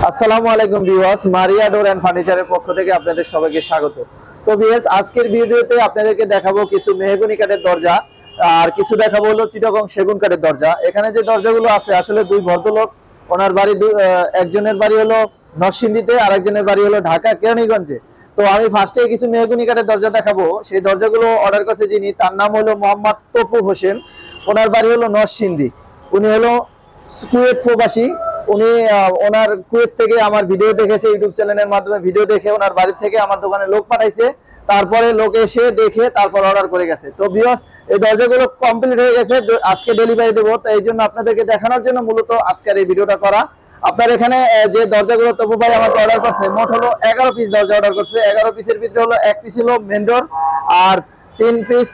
আসসালামু আলাইকুম viewers, Maria door and ফার্নিচারের পক্ষ থেকে আপনাদের সবাইকে স্বাগত। তো ভিউয়ার্স, আজকের ভিডিওতে আপনাদেরকে দেখাবো কিছু মেহগনি কাঠের দরজা আর কিছু দেখাবো হলো চিটাগং সেগুন কাঠের দরজা। এখানে যে দরজাগুলো আছে আসলে দুই ভদ্রলোক, ওনার বাড়ি একজনের বাড়ি হলো নরসিংদীতে আর একজনের বাড়ি হলো ঢাকা কেরানীগঞ্জে। তো আমি ফার্স্টে কিছু মেহগনি কাঠের দরজা দেখাবো। সেই দরজাগুলো অর্ডার করেছে যিনি, তার নাম হলো মোহাম্মদ তপু হোসেন। ওনার বাড়ি হলো নরসিংদী। উনি হলো কুয়েত প্রবাসী। উনি ওনার কুয়েত থেকে আমার ভিডিও দেখেছে, ইউটিউব চ্যানেলের মাধ্যমে ভিডিও দেখে ওনার বাড়ি থেকে আমার দোকানে লোক পাঠাইছে, তারপরে লোক এসে দেখে তারপর অর্ডার করে গেছে। তো ভিউয়ার্স, এই দরজাগুলো কমপ্লিট হয়ে গেছে, আজকে ডেলিভারি দেবো। তো এই জন্য আপনাদেরকে দেখানোর জন্য মূলত আজকের এই ভিডিওটা করা। আপনার এখানে যে দরজাগুলো তপু ভাই আমাকে অর্ডার করছে, মোট হলো 11 পিস দরজা অর্ডার করছে। 11 পিসের ভিতরে হলো 1 পিস হলো মেন ডোর, আর 3 পিস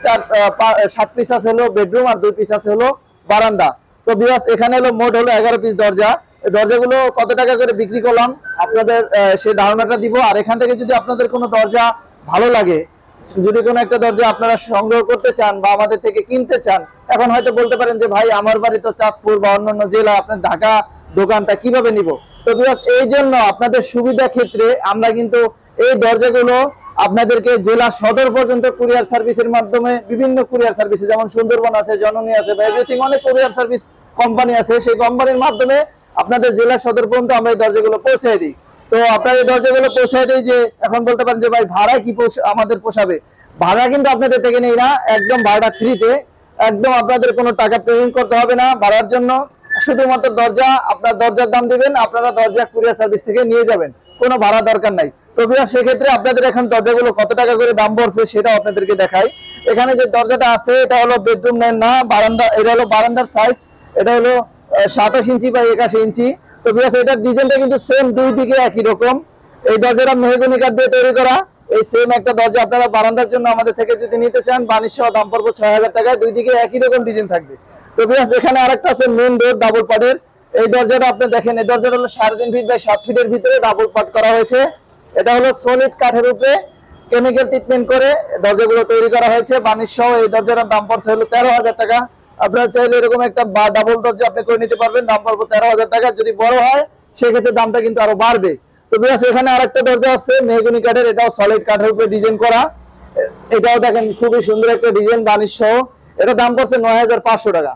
7 পিস আছে হলো বেডরুম, আর 2 পিস আছে হলো বারান্দা। তো ভিউয়ার্স, এখানে হলো মোট হলো 11 পিস দরজা। দরজাগুলো কত টাকা করে বিক্রি করলাম আপনাদের সেই ধারণাটা দিব। আর এখান থেকে যদি আপনাদের কোনো দরজা ভালো লাগে, যদি কোনো একটা দরজা আপনারা সংগ্রহ করতে চান বা আমাদের থেকে কিনতে চান, এখন হয়তো বলতে পারেন যে ভাই আমার বাড়ি তো চাঁদপুর বা অন্যান্য জেলা, আপনার ঢাকা দোকানটা কিভাবে নিব। তো ভিউয়ার্স, এই জন্য আপনাদের সুবিধা ক্ষেত্রে আমরা কিন্তু এই দরজাগুলো আপনাদেরকে জেলা সদর পর্যন্ত কুরিয়ার সার্ভিসের মাধ্যমে, বিভিন্ন কুরিয়ার সার্ভিসে যেমন সুন্দরবন আছে, জননী আছে বা এভরিথিং, অনেক কুরিয়ার সার্ভিস কোম্পানি আছে, সেই কোম্পানির মাধ্যমে আপনাদের জেলা সদর পর্যন্ত আমরা এই দরজাগুলো পৌঁছে দিই। তো আপনার এই দরজাগুলো পৌঁছে দিই যে এখন বলতে পারেন যে ভাই ভাড়া কি আমাদের পোষাবে। ভাড়া কিন্তু আপনাদের থেকে নেই না, একদম ভাড়া ফ্রিতে, একদম আপনাদের কোনো টাকা পেমেন্ট করতে হবে না ভাড়ার জন্য। শুধুমাত্র দরজা, আপনার দরজার দাম দিবেন, আপনারা দরজা কুরিয়ার সার্ভিস থেকে নিয়ে যাবেন, কোনো ভাড়া দরকার নাই। তো সেক্ষেত্রে আপনাদের এখন দরজাগুলো কত টাকা করে দাম পড়ছে সেটাও আপনাদেরকে দেখাই। এখানে যে দরজাটা আছে এটা হলো বেডরুম নেন না, বারান্দা। এটা হলো বারান্দার সাইজ, এটা হলো 27 ইঞ্চি বা 81 ইঞ্চি। তো ভিউয়ার্স, এটার ডিজাইনটা কিন্তু সেম, দুই দিকে একই রকম। এই দরজাটা মেহগনি কাঠ দিয়ে তৈরি করা। এই সেম একটা দরজা আপনারা বারান্দার জন্য আমাদের থেকে যদি নিতে চান, বানিশ সহ দাম পড়বে 6000 টাকায়। দুই দিকে একই রকম ডিজাইন থাকবে। তো ভিউয়ার্স, এখানে আরেকটা আছে মেইন ডোর ডাবল পার্টের। এই দরজাটা আপনি দেখেন, এই দরজাটা হলো 3.5 ফিট বাই 7 ফিটের ভিতরে ডাবল পার্ট করা হয়েছে। এটা হলো সলিড কাঠের উপরে কেমিক্যাল ট্রিটমেন্ট করে দরজাগুলো তৈরি করা হয়েছে বানিশ সহ। এই দরজাটার দাম পড়ছে হলো 13000 টাকা। আপনারা চাইলে এরকম একটা ডাবল দরজা আপনি করে নিতে পারবেন, দাম পড়বে 13000 টাকা। যদি বড় হয় সেক্ষেত্রে দামটা কিন্তু আরো বাড়বে। তো ভিউয়ার্স, এখানে আরেকটা দরজা আছে মেহগনি কাঠের, এটাও সলিড কাঠের উপরে ডিজাইন করা। এটাও দেখেন খুবই সুন্দর একটা ডিজাইন বানিশ সহ। এটা দাম পড়ছে 9500 টাকা।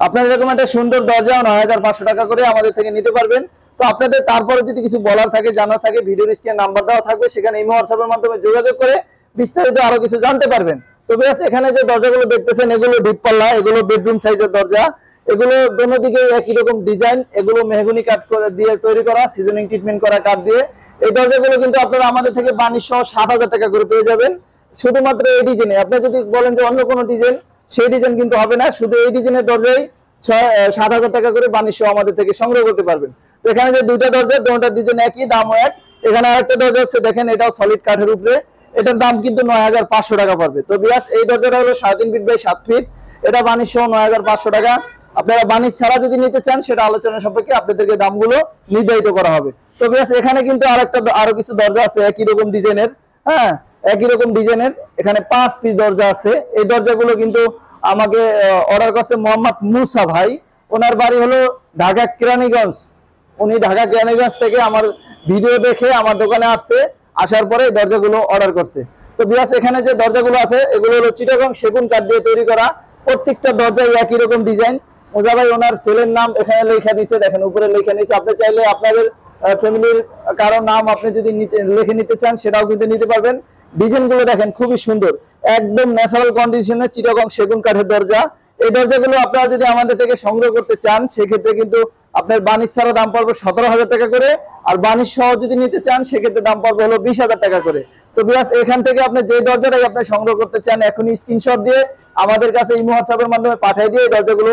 আপনারা এরকম একটা সুন্দর দরজা 9500 টাকা করে আমাদের থেকে নিতে পারবেন। তো আপনাদের তারপরে যদি কিছু বলার থাকে, জানার থাকে, ভিডিওর স্ক্রিনে নাম্বার দেওয়া থাকবে, সেখানে ইমো হোয়াটসঅ্যাপের মাধ্যমে যোগাযোগ করে বিস্তারিত আরো কিছু জানতে পারবেন। তো ভিউয়ার্স, এখানে যে দরজাগুলো দেখতেছেন এগুলো ডিপ পাল্লা, এগুলো বেডরুম সাইজের দরজা। এগুলো দোনো দিকে একই রকম ডিজাইন, এগুলো মেহগনি কাঠ দিয়ে তৈরি করা, সিজনিং ট্রিটমেন্ট করা কাঠ দিয়ে। এই দরজাগুলো কিন্তু আপনারা আমাদের থেকে বানিশ সহ 7000 টাকা করে পেয়ে যাবেন, শুধুমাত্র এই ডিজাইনে। আপনি যদি বলেন যে অন্য কোনো ডিজাইন, সেই ডিজাইন কিন্তু হবে না, শুধু এই ডিজাইনের দরজাই 7000 টাকা করে বানিশ সহ আমাদের থেকে সংগ্রহ করতে পারবেন। তো এখানে যে দুইটা দরজা, দুটোটার ডিজাইন একই, দামও এক। এখানে আরেকটা দরজা আছে দেখেন, এটাও সলিড কাঠের উপরে, এটার দাম কিন্তু 9500 টাকা পড়বে। তো ভিউয়ার্স, এই দরজাটা হলো 3.5 ফিট বাই 7 ফিট, এটা বানিশ সহ 9500 টাকা। আপনারা বানিশ ছাড়া যদি নিতে চান, সেটা আলোচনা সাপেক্ষে আপনাদেরকে দামগুলো নির্ধারিত করা হবে। তো ভিউয়ার্স, এখানে কিন্তু আরো কিছু দরজা আছে একই রকম ডিজাইনের, হ্যাঁ, একই রকম ডিজাইনের। এখানে 5 পিস দরজা আছে। এই দরজাগুলো কিন্তু আমাকে অর্ডার করছে মোহাম্মদ মুসা ভাই। ওনার বাড়ি হলো ঢাকা কেরানীগঞ্জ। উনি ঢাকা কেরানীগঞ্জ থেকে আমার ভিডিও দেখে আমার দোকানে আসছে, আসার পরে এই দরজাগুলো অর্ডার করছে। তো ভিউয়ার্স, এখানে যে দরজাগুলো আছে এগুলো হলো চিটাগং সেগুন কাঠ দিয়ে তৈরি করা। প্রত্যেকটা দরজায় একই রকম ডিজাইন। মুজা ভাই ওনার ছেলের নাম এখানে লেখা দিয়েছে, দেখেন উপরে লেখা নিয়েছে। আপনি চাইলে আপনাদের ফ্যামিলির কারো নাম আপনি যদি লিখে নিতে চান, সেটাও কিন্তু নিতে পারবেন। ডিজাইনগুলো দেখেন খুবই সুন্দর, একদম ন্যাচারাল কন্ডিশনে চিটাগং সেগুন কাঠের দরজা। এই দরজাগুলো আপনারা যদি আমাদের থেকে সংগ্রহ করতে চান, সেক্ষেত্রে কিন্তু আপনার বানিশ ছাড়া দাম পড়বে 17000 টাকা করে, আর বানিশ সহ যদি নিতে চান সেক্ষেত্রে দাম পড়বে হলো 20000 টাকা করে। তো ভিউয়ার্স, এখান থেকে আপনি যে দরজাটাই আপনি সংগ্রহ করতে চান, এখনই স্ক্রিনশট দিয়ে আমাদের কাছে ইমো হোয়াটসঅ্যাপের মাধ্যমে পাঠিয়ে দিয়ে এই দরজাগুলো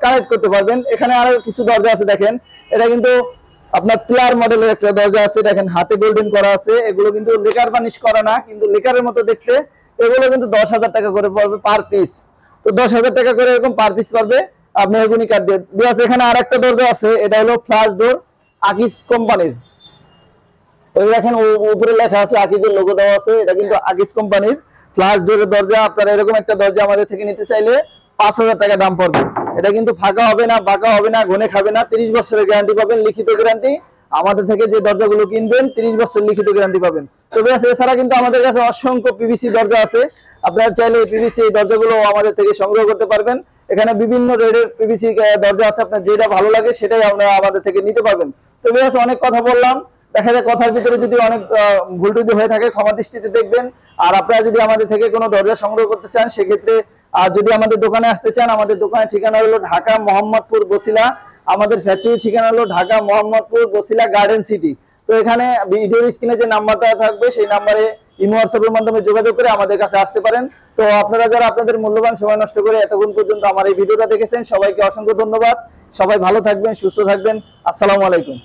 কানেক্ট করতে পারবেন। এখানে আরো কিছু দরজা আছে দেখেন, এটা কিন্তু আপনার প্লেয়ার মডেলের একটা দরজা আছে, দেখেন হাতে গোল্ডেন করা আছে। এগুলো কিন্তু লেকার বানিশ করা না, কিন্তু লেকারের মতো দেখতে। এগুলো কিন্তু 10000 টাকা করে পড়বে পার পিস। তো 10000 টাকা করে এরকম পার পিস পড়বে মেহগনি কাঠ দিয়ে। বিকজ এখানে আরেকটা দরজা আছে, এটা হলো ফ্লাশ ডোর আকিজ কোম্পানির। ওই দেখেন উপরে লেখা আছে, আকিজের লোগো দেওয়া আছে। এটা কিন্তু আকিজ কোম্পানির ফ্লাশ ডোরের দরজা। আপনারা এরকম একটা দরজা আমাদের থেকে নিতে চাইলে 5000 টাকা দাম পড়বে। এটা কিন্তু ফাঁকা হবে না, বাঁকা হবে না, ঘনে খাবে না। 30 বছরের গ্যারান্টি পাবেন, লিখিত গ্যারান্টি। আমাদের থেকে যে দরজাগুলো কিনবেন 30 বছর লিখিত গ্যারান্টি পাবেন। তবে এছাড়া কিন্তু আমাদের কাছে অসংখ্য পিভিসি দরজা আছে। আপনারা চাইলে পিভিসি এই দরজাগুলো আমাদের থেকে সংগ্রহ করতে পারবেন। এখানে বিভিন্ন রেডের পিভিসি দরজা আছে, আপনার যেটা ভালো লাগে সেটাই আপনারা আমাদের থেকে নিতে পারবেন। তবে অনেক কথা বললাম, দেখা যায় কথার ভিতরে যদি অনেক ভুল টুটি হয়ে থাকে ক্ষমা দৃষ্টিতে দেখবেন। আর আপনারা যদি আমাদের থেকে কোনো দরজা সংগ্রহ করতে চান সেক্ষেত্রে যদি আমাদের দোকানে আসতে চান, আমাদের দোকানের ঠিকানা হলো ঢাকা মোহাম্মদপুর বসিলা। আমাদের ফ্যাক্টরির ঠিকানা হলো ঢাকা মোহাম্মদপুর বসিলা গার্ডেন সিটি। তো এখানে ভিডিওর স্ক্রিনে যে নাম্বারটা থাকবে সেই নাম্বারে ইমো হোয়াটসঅ্যাপের মাধ্যমে যোগাযোগ করে আমাদের কাছে আসতে পারেন। তো আপনারা যারা আপনাদের মূল্যবান সময় নষ্ট করে এতক্ষণ পর্যন্ত আমার এই ভিডিওটা দেখেছেন, সবাইকে অসংখ্য ধন্যবাদ। সবাই ভালো থাকবেন, সুস্থ থাকবেন। আসসালামু আলাইকুম।